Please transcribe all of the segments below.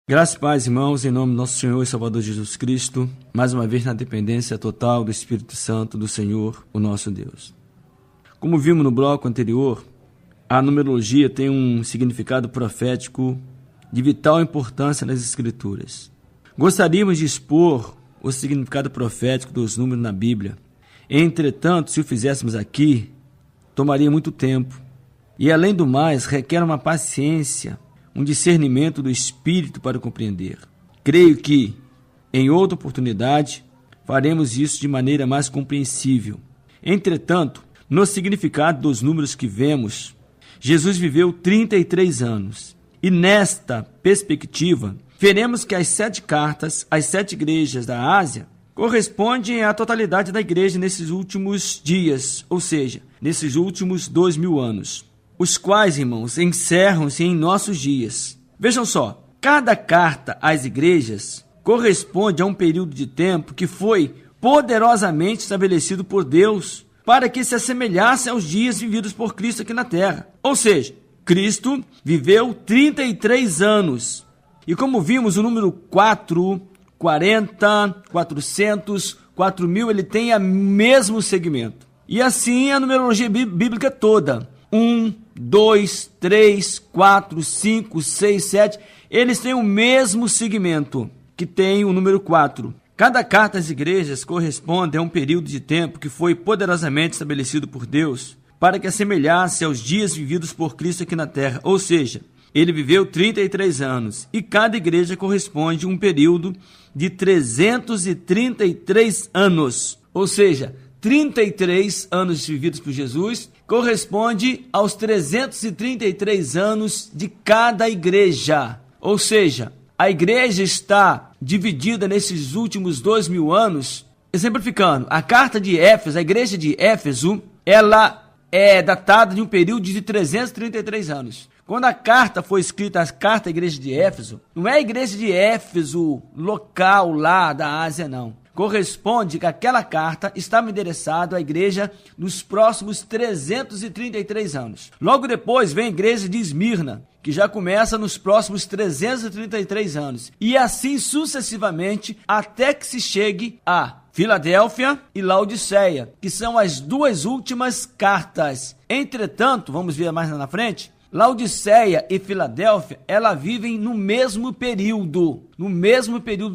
Graças e paz, irmãos, em nome do nosso Senhor e Salvador Jesus Cristo, mais uma vez na dependência total do Espírito Santo do Senhor, o nosso Deus. Como vimos no bloco anterior, a numerologia tem um significado profético de vital importância nas Escrituras. Gostaríamos de expor o significado profético dos números na Bíblia. Entretanto, se o fizéssemos aqui, tomaria muito tempo. E, além do mais, requer uma paciência, um discernimento do Espírito para compreender. Creio que, em outra oportunidade, faremos isso de maneira mais compreensível. Entretanto, no significado dos números que vemos, Jesus viveu 33 anos. E nesta perspectiva, veremos que as 7 cartas às 7 igrejas da Ásia correspondem à totalidade da igreja nesses últimos dias, ou seja, nesses últimos 2000 anos. Os quais, irmãos, encerram-se em nossos dias. Vejam só, cada carta às igrejas corresponde a um período de tempo que foi poderosamente estabelecido por Deus para que se assemelhasse aos dias vividos por Cristo aqui na terra. Ou seja, Cristo viveu 33 anos. E como vimos, o número 4, 40, 400, 4000, ele tem o mesmo segmento. E assim a numerologia bíblica toda. 1, 2, 3, 4, 5, 6, 7, eles têm o mesmo segmento, que tem o número 4. Cada carta às igrejas corresponde a um período de tempo que foi poderosamente estabelecido por Deus para que assemelhasse aos dias vividos por Cristo aqui na terra. Ou seja, ele viveu 33 anos e cada igreja corresponde a um período de 333 anos. Ou seja, 33 anos vividos por Jesus corresponde aos 333 anos de cada igreja. Ou seja, a igreja está dividida nesses últimos 2000 anos. Exemplificando, a carta de Éfeso, a igreja de Éfeso, ela é datada de um período de 333 anos. Quando a carta foi escrita, a carta da igreja de Éfeso, não é a igreja de Éfeso local lá da Ásia, não. Corresponde que aquela carta estava endereçada à igreja nos próximos 333 anos. Logo depois vem a igreja de Esmirna, que já começa nos próximos 333 anos. E assim sucessivamente, até que se chegue a Filadélfia e Laodiceia, que são as duas últimas cartas. Entretanto, vamos ver mais lá na frente, Laodiceia e Filadélfia, elas vivem no mesmo período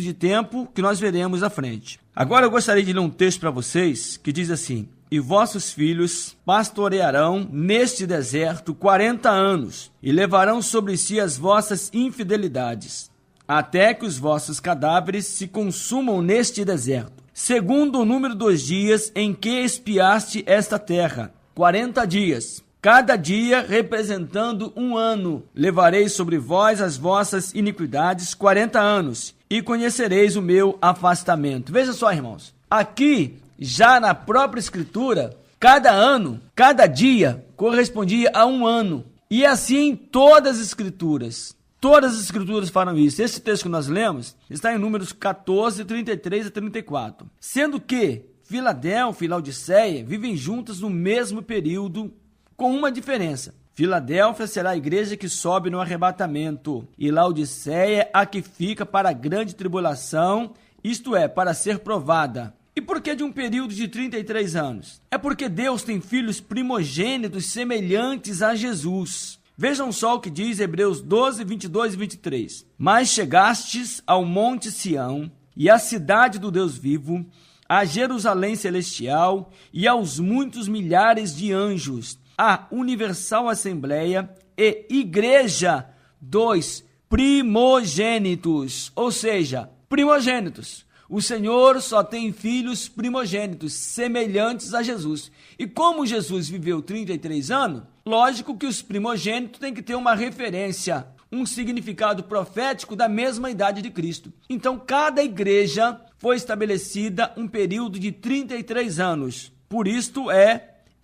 de tempo que nós veremos à frente. Agora eu gostaria de ler um texto para vocês que diz assim: E vossos filhos pastorearão neste deserto 40 anos, e levarão sobre si as vossas infidelidades, até que os vossos cadáveres se consumam neste deserto, segundo o número dos dias em que espiaste esta terra, 40 dias. Cada dia representando um ano. Levareis sobre vós as vossas iniquidades 40 anos, e conhecereis o meu afastamento. Veja só, irmãos. Aqui, já na própria Escritura, cada ano, cada dia, correspondia a um ano. E assim todas as Escrituras. Todas as Escrituras falam isso. Esse texto que nós lemos está em Números 14, 33 a 34. Sendo que Filadélfia e Laodiceia vivem juntas no mesmo período, com uma diferença. Filadélfia será a igreja que sobe no arrebatamento, e Laodiceia a que fica para a grande tribulação, isto é, para ser provada. E por que de um período de 33 anos? É porque Deus tem filhos primogênitos semelhantes a Jesus. Vejam só o que diz Hebreus 12, 22 e 23. Mas chegastes ao monte Sião, e à cidade do Deus vivo, a Jerusalém celestial, e aos muitos milhares de anjos, a universal assembleia e igreja dos primogênitos, ou seja, primogênitos. O Senhor só tem filhos primogênitos, semelhantes a Jesus. E como Jesus viveu 33 anos, lógico que os primogênitos têm que ter uma referência, um significado profético da mesma idade de Cristo. Então, cada igreja foi estabelecida um período de 33 anos. Por isto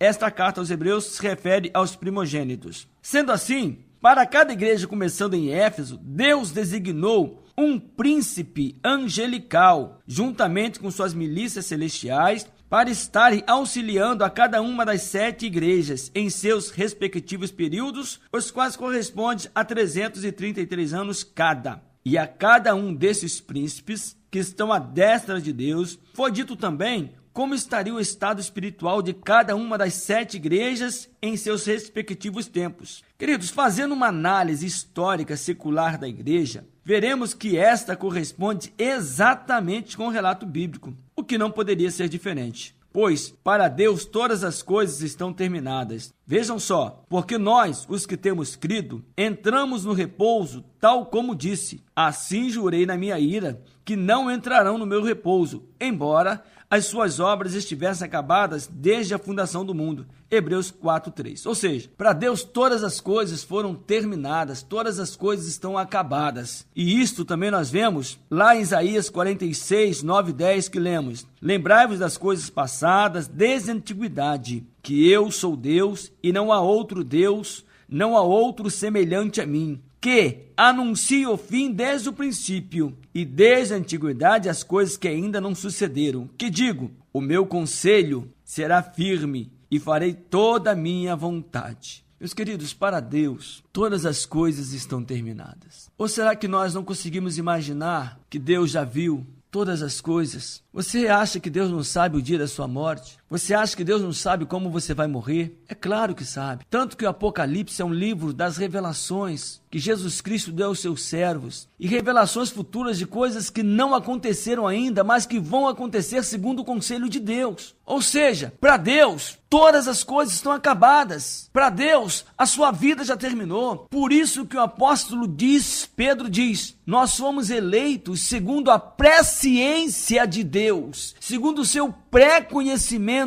esta carta aos Hebreus se refere aos primogênitos. Sendo assim, para cada igreja, começando em Éfeso, Deus designou um príncipe angelical, juntamente com suas milícias celestiais, para estarem auxiliando a cada uma das 7 igrejas em seus respectivos períodos, os quais correspondem a 333 anos cada. E a cada um desses príncipes que estão à destra de Deus, foi dito também como estaria o estado espiritual de cada uma das 7 igrejas em seus respectivos tempos. Queridos, fazendo uma análise histórica secular da igreja, veremos que esta corresponde exatamente com o relato bíblico, o que não poderia ser diferente. Pois, para Deus, todas as coisas estão terminadas. Vejam só, porque nós, os que temos crido, entramos no repouso, tal como disse. Assim jurei na minha ira, que não entrarão no meu repouso, embora as suas obras estivessem acabadas desde a fundação do mundo. Hebreus 4:3. Ou seja, para Deus todas as coisas foram terminadas, todas as coisas estão acabadas. E isto também nós vemos lá em Isaías 46, 9 e 10, que lemos: Lembrai-vos das coisas passadas desde a antiguidade, que eu sou Deus e não há outro Deus, não há outro semelhante a mim, que anuncia o fim desde o princípio e desde a antiguidade as coisas que ainda não sucederam. Que digo, o meu conselho será firme e farei toda a minha vontade. Meus queridos, para Deus, todas as coisas estão terminadas. Ou será que nós não conseguimos imaginar que Deus já viu todas as coisas? Você acha que Deus não sabe o dia da sua morte? Você acha que Deus não sabe como você vai morrer? É claro que sabe. Tanto que o Apocalipse é um livro das revelações que Jesus Cristo deu aos seus servos e revelações futuras de coisas que não aconteceram ainda, mas que vão acontecer segundo o conselho de Deus. Ou seja, para Deus, todas as coisas estão acabadas. Para Deus, a sua vida já terminou. Por isso que o apóstolo diz, Pedro diz, nós fomos eleitos segundo a presciência de Deus, segundo o seu pré-conhecimento.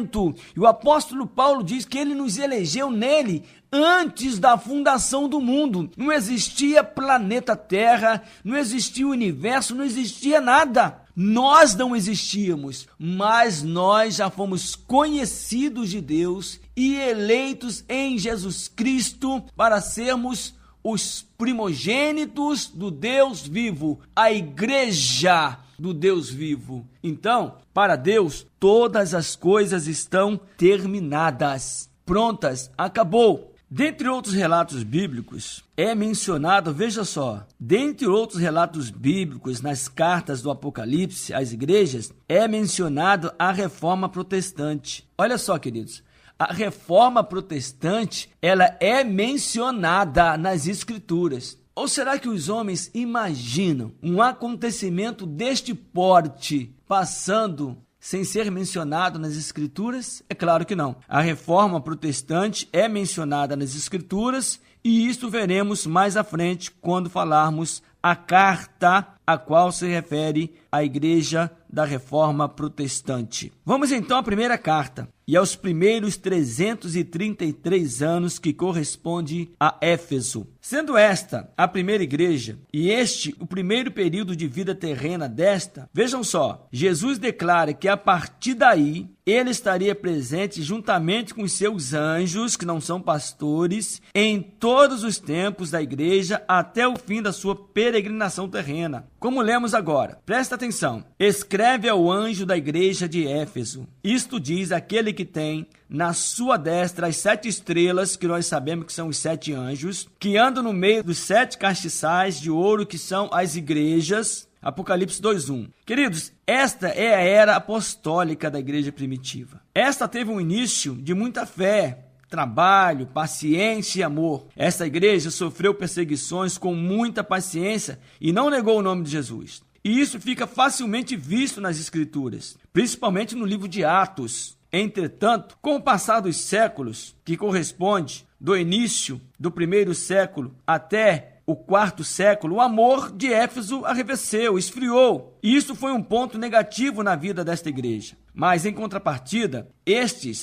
E o apóstolo Paulo diz que ele nos elegeu nele antes da fundação do mundo. Não existia planeta Terra, não existia universo, não existia nada. Nós não existíamos, mas nós já fomos conhecidos de Deus e eleitos em Jesus Cristo para sermos os primogênitos do Deus vivo, a igreja do Deus vivo. Então, para Deus, todas as coisas estão terminadas, prontas, acabou. Dentre outros relatos bíblicos, é mencionado, veja só, dentre outros relatos bíblicos nas cartas do Apocalipse às igrejas, é mencionado a Reforma Protestante. Olha só, queridos, a Reforma Protestante, ela é mencionada nas Escrituras. Ou será que os homens imaginam um acontecimento deste porte passando sem ser mencionado nas Escrituras? É claro que não. A Reforma Protestante é mencionada nas Escrituras e isso veremos mais à frente quando falarmos a carta a qual se refere a Igreja da Reforma Protestante. Vamos então à primeira carta e aos primeiros 333 anos que corresponde a Éfeso. Sendo esta a primeira igreja e este o primeiro período de vida terrena desta, vejam só, Jesus declara que a partir daí ele estaria presente juntamente com os seus anjos, que não são pastores, em todos os tempos da igreja até o fim da sua peregrinação terrena. Como lemos agora, presta atenção. Escreve ao anjo da igreja de Éfeso. Isto diz aquele que tem na sua destra as 7 estrelas, que nós sabemos que são os 7 anjos, que andam no meio dos 7 castiçais de ouro, que são as igrejas. Apocalipse 2:1. Queridos, esta é a era apostólica da igreja primitiva. Esta teve um início de muita fé, trabalho, paciência e amor. Esta igreja sofreu perseguições com muita paciência e não negou o nome de Jesus. E isso fica facilmente visto nas Escrituras, principalmente no livro de Atos. Entretanto, com o passar dos séculos, que corresponde do início do 1º século até o 4º século, o amor de Éfeso arrefeceu, esfriou. E isso foi um ponto negativo na vida desta igreja. Mas, em contrapartida,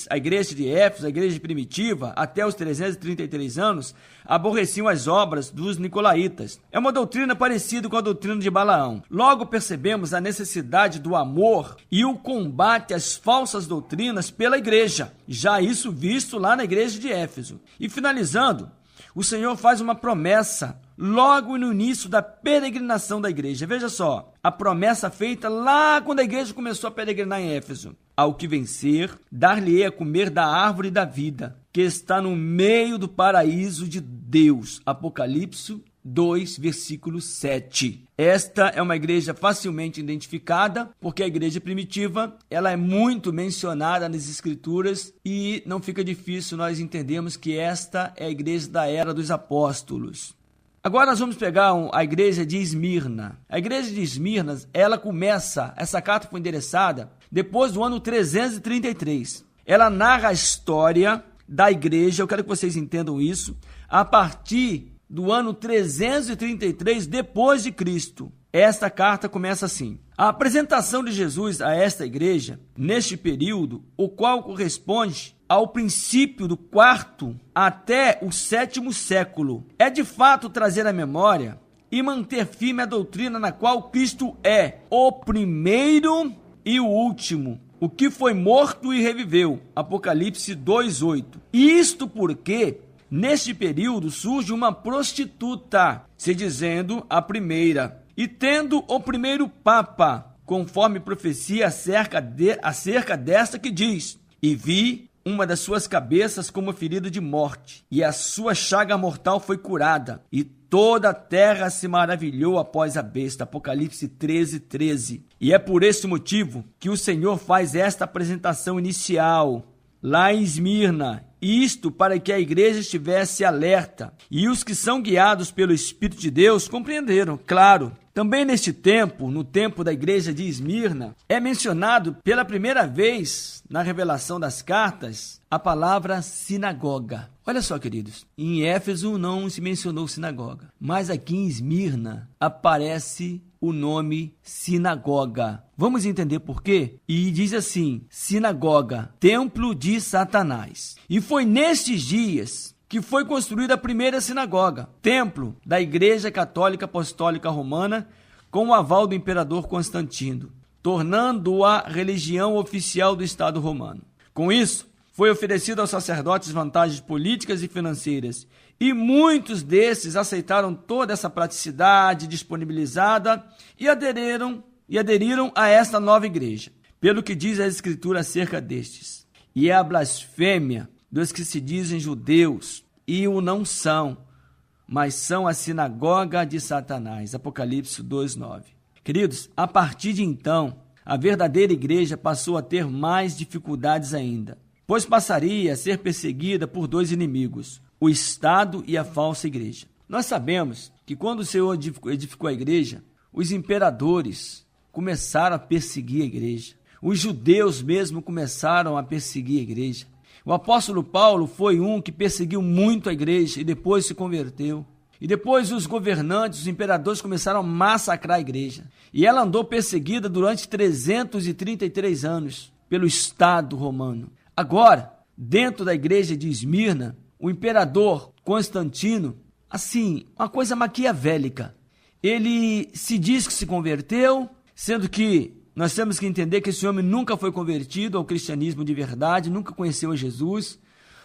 a igreja de Éfeso, a igreja primitiva, até os 333 anos, aborreciam as obras dos nicolaítas. É uma doutrina parecida com a doutrina de Balaão. Logo percebemos a necessidade do amor e o combate às falsas doutrinas pela igreja. Já isso visto lá na igreja de Éfeso. E finalizando, o Senhor faz uma promessa logo no início da peregrinação da igreja. Veja só, a promessa feita lá quando a igreja começou a peregrinar em Éfeso. Ao que vencer, dar-lhe-ei a comer da árvore da vida, que está no meio do paraíso de Deus. Apocalipse 2, versículo 7. Esta é uma igreja facilmente identificada, porque a igreja primitiva, ela é muito mencionada nas Escrituras e não fica difícil nós entendermos que esta é a igreja da era dos apóstolos. Agora nós vamos pegar a igreja de Esmirna. A igreja de Esmirna, ela começa, essa carta foi endereçada depois do ano 333. Ela narra a história da igreja, eu quero que vocês entendam isso, a partir do ano 333 depois de Cristo. Esta carta começa assim: a apresentação de Jesus a esta igreja, neste período, o qual corresponde ao princípio do 4º até o 7º século, é de fato trazer à memória e manter firme a doutrina na qual Cristo é o primeiro e o último, o que foi morto e reviveu. Apocalipse 2:8. Isto porque neste período surge uma prostituta, se dizendo a primeira, e tendo o primeiro Papa, conforme profecia acerca desta que diz: e vi uma das suas cabeças como ferida de morte, e a sua chaga mortal foi curada, e toda a terra se maravilhou após a besta. Apocalipse 13:13. E é por esse motivo que o Senhor faz esta apresentação inicial lá em Esmirna, isto para que a igreja estivesse alerta, e os que são guiados pelo Espírito de Deus compreenderam. Claro, também neste tempo, no tempo da igreja de Esmirna, é mencionado pela primeira vez na revelação das cartas a palavra sinagoga. Olha só, queridos, em Éfeso não se mencionou sinagoga, mas aqui em Esmirna aparece o nome sinagoga. Vamos entender por quê? E diz assim: sinagoga, templo de Satanás. E foi nestes dias que foi construída a primeira sinagoga, templo da Igreja Católica Apostólica Romana, com o aval do imperador Constantino, tornando-a religião oficial do Estado romano. Com isso, foi oferecido aos sacerdotes vantagens políticas e financeiras, e muitos desses aceitaram toda essa praticidade disponibilizada e aderiram a esta nova igreja, pelo que diz a Escritura acerca destes: e é a blasfêmia dos que se dizem judeus e o não são, mas são a sinagoga de Satanás. Apocalipse 2:9. Queridos, a partir de então, a verdadeira igreja passou a ter mais dificuldades ainda, pois passaria a ser perseguida por dois inimigos, o Estado e a falsa igreja. Nós sabemos que quando o Senhor edificou a igreja, os imperadores começaram a perseguir a igreja. Os judeus mesmo começaram a perseguir a igreja. O apóstolo Paulo foi um que perseguiu muito a igreja e depois se converteu. E depois os governantes, os imperadores começaram a massacrar a igreja. E ela andou perseguida durante 333 anos pelo Estado romano. Agora, dentro da igreja de Esmirna, o imperador Constantino, assim, uma coisa maquiavélica, ele se diz que se converteu, sendo que nós temos que entender que esse homem nunca foi convertido ao cristianismo de verdade, nunca conheceu a Jesus,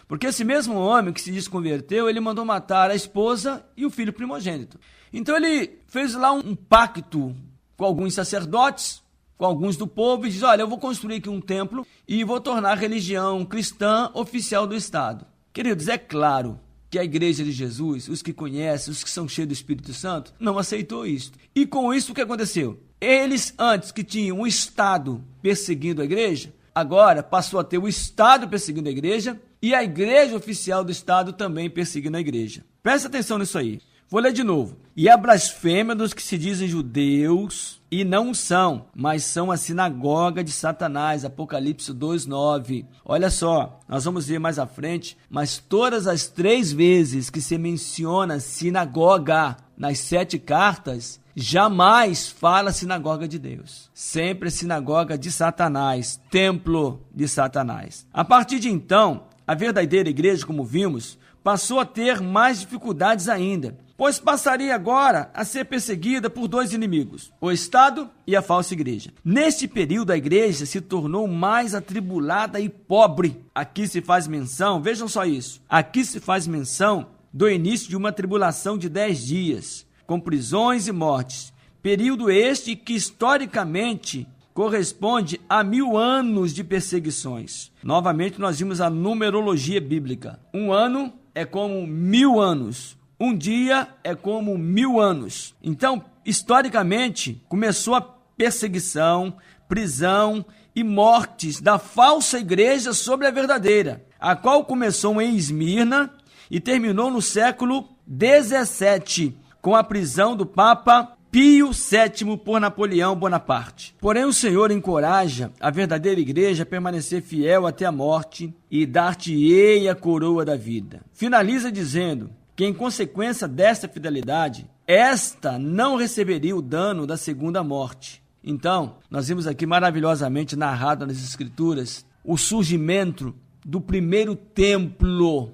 porque esse mesmo homem que se diz converteu, ele mandou matar a esposa e o filho primogênito. Então ele fez lá um pacto com alguns sacerdotes, com alguns do povo, e diz: olha, eu vou construir aqui um templo e vou tornar a religião cristã oficial do Estado. Queridos, é claro que a igreja de Jesus, os que conhecem, os que são cheios do Espírito Santo, não aceitou isso. E com isso o que aconteceu? Eles, antes que tinham o Estado perseguindo a igreja, agora passou a ter o Estado perseguindo a igreja e a igreja oficial do Estado também perseguindo a igreja. Presta atenção nisso aí. Vou ler de novo. E a blasfêmia dos que se dizem judeus e não são, mas são a sinagoga de Satanás. Apocalipse 2:9. Olha só, nós vamos ver mais à frente, mas todas as 3 vezes que se menciona sinagoga nas 7 cartas, jamais fala sinagoga de Deus. Sempre sinagoga de Satanás, templo de Satanás. A partir de então, a verdadeira igreja, como vimos, passou a ter mais dificuldades ainda, pois passaria agora a ser perseguida por 2 inimigos, o Estado e a falsa igreja. Neste período, a igreja se tornou mais atribulada e pobre. Aqui se faz menção, vejam só isso, aqui se faz menção do início de uma tribulação de 10 dias, com prisões e mortes, período este que historicamente corresponde a 1000 anos de perseguições. Novamente nós vimos a numerologia bíblica. Um ano é como 1000 anos. Um dia é como 1000 anos. Então, historicamente, começou a perseguição, prisão e mortes da falsa igreja sobre a verdadeira, a qual começou em Esmirna e terminou no século 17, com a prisão do Papa Pio VII por Napoleão Bonaparte. Porém, o Senhor encoraja a verdadeira igreja a permanecer fiel até a morte e dar-te-ei a coroa da vida. Finaliza dizendo que, em consequência desta fidelidade, esta não receberia o dano da segunda morte. Então, nós vimos aqui maravilhosamente narrado nas Escrituras o surgimento do primeiro templo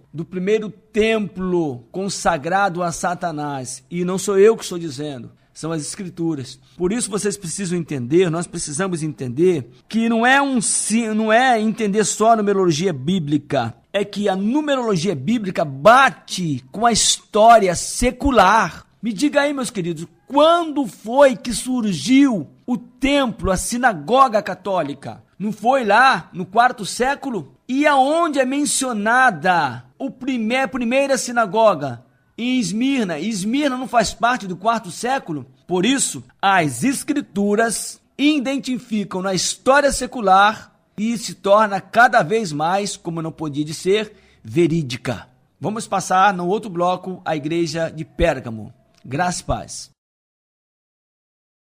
consagrado a Satanás. E não sou eu que estou dizendo, são as Escrituras. Por isso vocês precisam entender, nós precisamos entender que não é entender só a numerologia bíblica, é que a numerologia bíblica bate com a história secular. Me diga aí, meus queridos, quando foi que surgiu o templo, a sinagoga católica? Não foi lá no 4º século? E aonde é mencionada a primeira sinagoga? Em Esmirna. Esmirna não faz parte do 4º século? Por isso, as Escrituras identificam na história secular e se torna cada vez mais, como não podia de ser, verídica. Vamos passar no outro bloco, a igreja de Pérgamo. Graça e paz.